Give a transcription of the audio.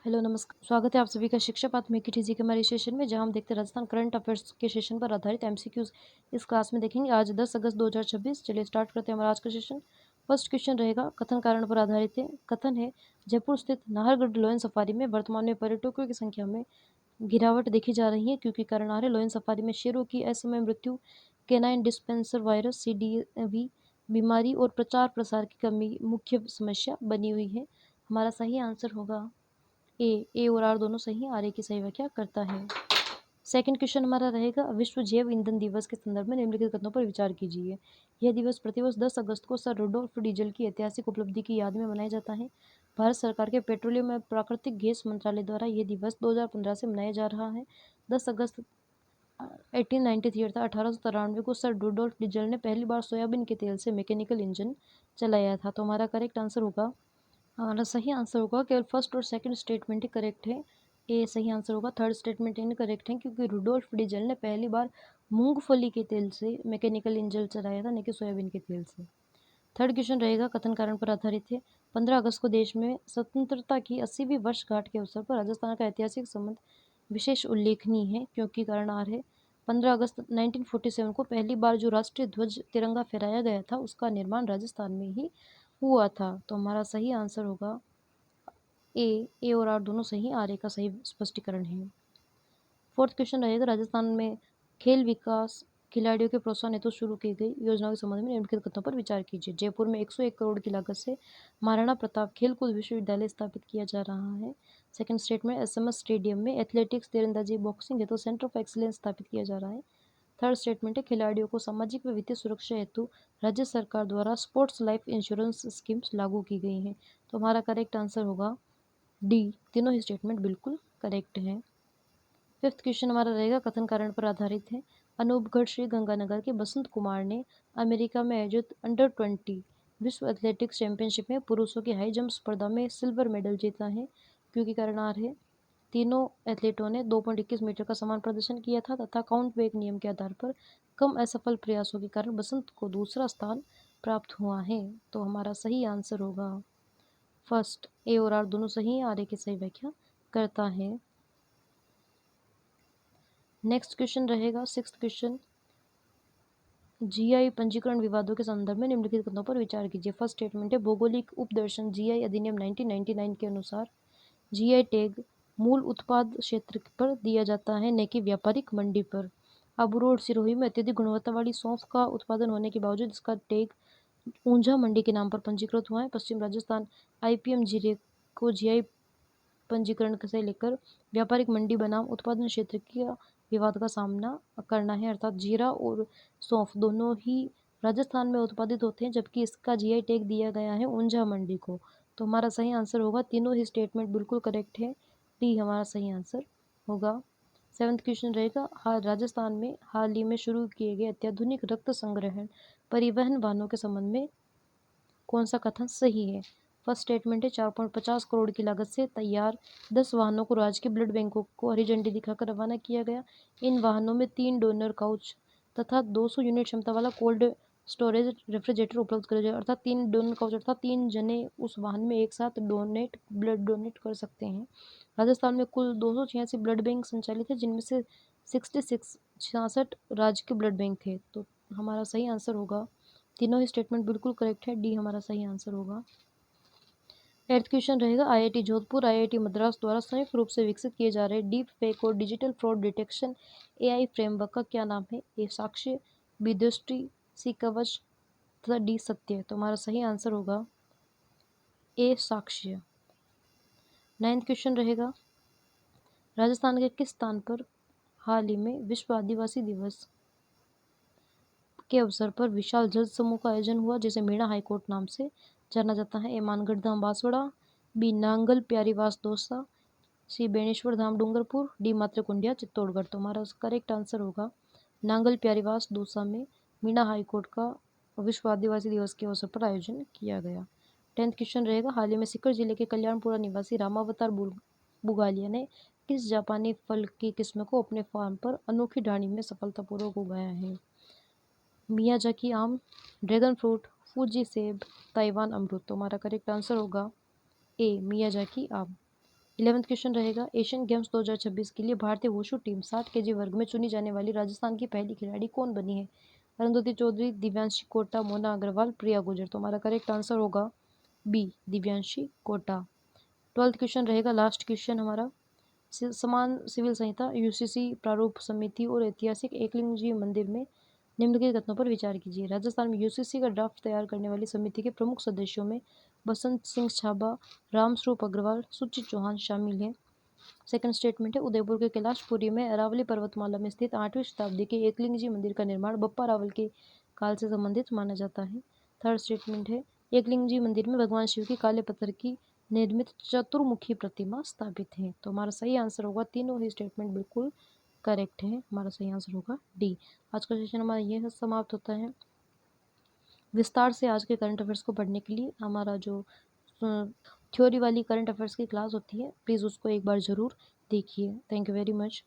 Hello नमस्कार, स्वागत है आप सभी का शिक्षा पाठ में किसी के हमारे सेशन में, जहां हम देखते हैं राजस्थान करंट अफेयर्स के सेशन पर आधारित एमसीक्यूज। इस क्लास में देखेंगे आज 10 अगस्त 2026। चलिए स्टार्ट करते हैं हमारा आज का सेशन। फर्स्ट क्वेश्चन रहेगा, कथन कारण पर आधारित है। कथन है, जयपुर स्थित नाहरगढ़ लोयन सफारी में वर्तमान में पर्यटकों की संख्या में गिरावट देखी जा रही है, क्योंकि कारण आ रहे लोयन सफारी में शेरों की असमय मृत्यु, केनाइन डिस्पेंसर वायरस सीडीवी बीमारी और प्रचार प्रसार की कमी मुख्य समस्या बनी हुई है। हमारा सही आंसर होगा ए और आर दोनों सही, आर ए की सही व्याख्या करता है। सेकंड क्वेश्चन हमारा रहेगा, विश्व जैव ईंधन दिवस के संदर्भ में निम्नलिखित कथनों पर विचार कीजिए। यह दिवस प्रतिवर्ष 10 अगस्त को सर रुडोल्फ डीजल की ऐतिहासिक उपलब्धि की याद में मनाया जाता है। भारत सरकार के पेट्रोलियम एवं प्राकृतिक गैस मंत्रालय द्वारा यह दिवस 2015 से मनाया जा रहा है। 10 अगस्त 1893 अर्थात 1893 को सर रुडोल्फ डीजल ने पहली बार सोयाबीन के तेल से मैकेनिकल इंजन चलाया था। तो हमारा करेक्ट आंसर होगा, हमारा सही आंसर होगा, केवल फर्स्ट और सेकंड स्टेटमेंट ही करेक्ट है। ए सही आंसर होगा, थर्ड स्टेटमेंट इनकरेक्ट है, क्योंकि रुडोल्फ डीजल ने पहली बार मूंगफली के तेल से मैकेनिकल इंजन चलाया था, न कि सोयाबीन के तेल से। थर्ड क्वेश्चन रहेगा, कथन कारण पर आधारित है। 15 अगस्त को देश में स्वतंत्रता की 80वीं वर्षगांठ के अवसर पर राजस्थान का ऐतिहासिक संबंध विशेष उल्लेखनीय है, क्योंकि कारण आर है। 15 अगस्त 1947 को पहली बार जो राष्ट्रीय ध्वज तिरंगा फहराया गया था, उसका निर्माण राजस्थान में ही हुआ था। तो हमारा सही आंसर होगा ए और आर दोनों सही, आर ए का सही स्पष्टीकरण है। फोर्थ क्वेश्चन रहेगा, राजस्थान में खेल विकास खिलाड़ियों के प्रोत्साहन हेतु शुरू की गई योजनाओं के संबंध में निम्नलिखित कथनों पर विचार कीजिए। जयपुर में 101 करोड़ की लागत से महाराणा प्रताप खेलकूद विश्वविद्यालय स्थापित किया जा रहा है। सेकंड स्टेटमेंट, एसएमएस स्टेडियम में एथलेटिक्स तीरंदाजी बॉक्सिंग हेतु सेंटर ऑफ एक्सीलेंस स्थापित किया जा रहा है। थर्ड स्टेटमेंट है, खिलाड़ियों को सामाजिक व वित्तीय सुरक्षा हेतु राज्य सरकार द्वारा स्पोर्ट्स लाइफ इंश्योरेंस स्कीम्स लागू की गई हैं। तो हमारा करेक्ट आंसर होगा डी, तीनों ही स्टेटमेंट बिल्कुल करेक्ट हैं। फिफ्थ क्वेश्चन हमारा रहेगा, कथन कारण पर आधारित है। अनूपगढ़ श्री गंगानगर के बसंत कुमार ने अमेरिका में आयोजित अंडर-20 विश्व एथलेटिक्स चैंपियनशिप में पुरुषों की हाई जंप स्पर्धा में सिल्वर मेडल जीता है, क्योंकि कारण आर है। तीनों एथलीटों ने 2.21 मीटर का समान प्रदर्शन किया था तथा काउंट बैक नियम के आधार पर कम असफल प्रयासों के कारण बसंत को दूसरा स्थान प्राप्त हुआ है। तो हमारा सही आंसर होगा फर्स्ट, ए और आर दोनों सही, आर ए की सही व्याख्या करता है। नेक्स्ट क्वेश्चन रहेगा सिक्स्थ क्वेश्चन, जीआई पंजीकरण विवादों के संदर्भ में निम्नलिखित कथनों पर विचार कीजिए। फर्स्ट स्टेटमेंट है, भौगोलिक उपदर्शन जीआई अधिनियम 1999 के अनुसार जीआई टैग मूल उत्पाद क्षेत्र पर दिया जाता है, न कि व्यापारिक मंडी पर। आबू रोड सिरोही में अत्यधिक गुणवत्ता वाली सौंफ का उत्पादन होने के बावजूद इसका टैग ऊंझा मंडी के नाम पर पंजीकृत हुआ है। पश्चिम राजस्थान आईपीएम जीरे को जीआई पंजीकरण से लेकर व्यापारिक मंडी बनाम उत्पादन क्षेत्र का विवाद का सामना करना है, अर्थात जीरा और सौंफ दोनों ही राजस्थान में उत्पादित होते हैं, जबकि इसका जीआई टैग दिया गया है ऊंझा मंडी को। तो हमारा सही आंसर होगा, तीनों ही स्टेटमेंट बिल्कुल करेक्ट है, डी हमारा सही आंसर होगा। सेवन्थ क्वेश्चन रहेगा, राजस्थान में हाल ही में शुरू किए गए अत्याधुनिक रक्त संग्रहण परिवहन वाहनों के संबंध में कौन सा कथन सही है। फर्स्ट स्टेटमेंट है, 4.50 करोड़ की लागत से तैयार 10 वाहनों को राज्य के ब्लड बैंकों को हरी झंडी दिखाकर रवाना किया गया। इन वाहनों में 3 डोनर काउच तथा 200 यूनिट क्षमता वाला कोल्ड स्टोरेज रेफ्रिजरेटर उपलब्ध कराया जाए, अर्थात 3 डोनर काउच, अर्थात 3 जने उस वाहन में एक साथ ब्लड डोनेट कर सकते हैं। राजस्थान में कुल 286 ब्लड बैंक संचालित है, जिनमें से 66 राज्य के ब्लड बैंक थे। तो हमारा सही आंसर होगा, तीनों ही स्टेटमेंट बिल्कुल करेक्ट है, डी हमारा सही आंसर होगा। एट्थ क्वेश्चन रहेगा, आईआईटी जोधपुर आईआईटी मद्रास द्वारा संयुक्त रूप से विकसित किए जा रहे डीप फेक और digital fraud detection AI framework का क्या नाम है। ए साक्ष्य, बी दृष्टि, सी कवच तथा डी सत्य। तो हमारा सही आंसर होगा ए साक्ष्य। नाइन्थ क्वेश्चन रहेगा, राजस्थान के किस स्थान पर हाल ही में विश्व आदिवासी दिवस के अवसर पर विशाल जल समूह का आयोजन हुआ, जिसे मीणा हाईकोर्ट नाम से जाना जाता है। ए मानगढ़ धाम बांसवाड़ा, बी नांगल प्यारीवास दौसा, सी बेणेश्वर धाम डूंगरपुर, डी मातृकुंडिया चित्तौड़गढ़। तो हमारा करेक्ट आंसर होगा नांगल प्यारीवास दौसा में मीणा हाईकोर्ट का विश्व आदिवासी दिवस के अवसर पर आयोजन किया गया। 10th क्वेश्चन रहेगा, हाल ही में सीकर जिले के कल्याणपुरा निवासी रामावतार बुगालिया ने किस जापानी फल की किस्म को अपने फार्म पर अनोखी ढाणी में सफलतापूर्वक उगाया है। मियाजाकी आम, ड्रैगन फ्रूट, फूजी सेब, ताइवान अमरूद। तो हमारा करेक्ट आंसर होगा ए मियाजाकी आम। 11th क्वेश्चन रहेगा एशियन गेम्स 2026 के लिए भारतीय वुशु टीम 60 केजी वर्ग में चुनी जाने वाली राजस्थान की पहली खिलाड़ी कौन बनी है? अरुंधति चौधरी, दिव्यांशी कोटा, मोना अग्रवाल, प्रिया गुर्जर। तो हमारा करेक्ट आंसर होगा B, Divyanshi Kota. 12th question रहेगा लास्ट क्वेश्चन हमारा। समान सिविल संहिता, यूसीसी प्रारूप समिति और ऐतिहासिक एकलिंगजी मंदिर में निम्नलिखित कथनों पर विचार कीजिए। राजस्थान में यूसीसी का ड्राफ्ट तैयार करने वाली समिति के प्रमुख सदस्यों में बसंत सिंह छाबा, रामस्वरूप अग्रवाल, सुचित चौहान शामिल हैं। सेकंड स्टेटमेंट है उदयपुर के कैलाशपुरी में अरावली पर्वतमाला में स्थित 8वीं शताब्दी के एकलिंगजी मंदिर का निर्माण बप्पा रावल के काल से संबंधित माना जाता है। थर्ड स्टेटमेंट है एकलिंगजी मंदिर में भगवान शिव की काले पत्थर की निर्मित चतुर्मुखी प्रतिमा स्थापित है। तो हमारा सही आंसर होगा, तीनों ही स्टेटमेंट बिल्कुल करेक्ट है। हमारा सही आंसर होगा डी। आज का सेशन हमारा यह समाप्त होता है। विस्तार से आज के करंट अफेयर्स को पढ़ने के लिए हमारा जो थ्योरी वाली करंट अफेयर्स की क्लास होती है, प्लीज़ उसको एक बार ज़रूर देखिए। Thank you very much.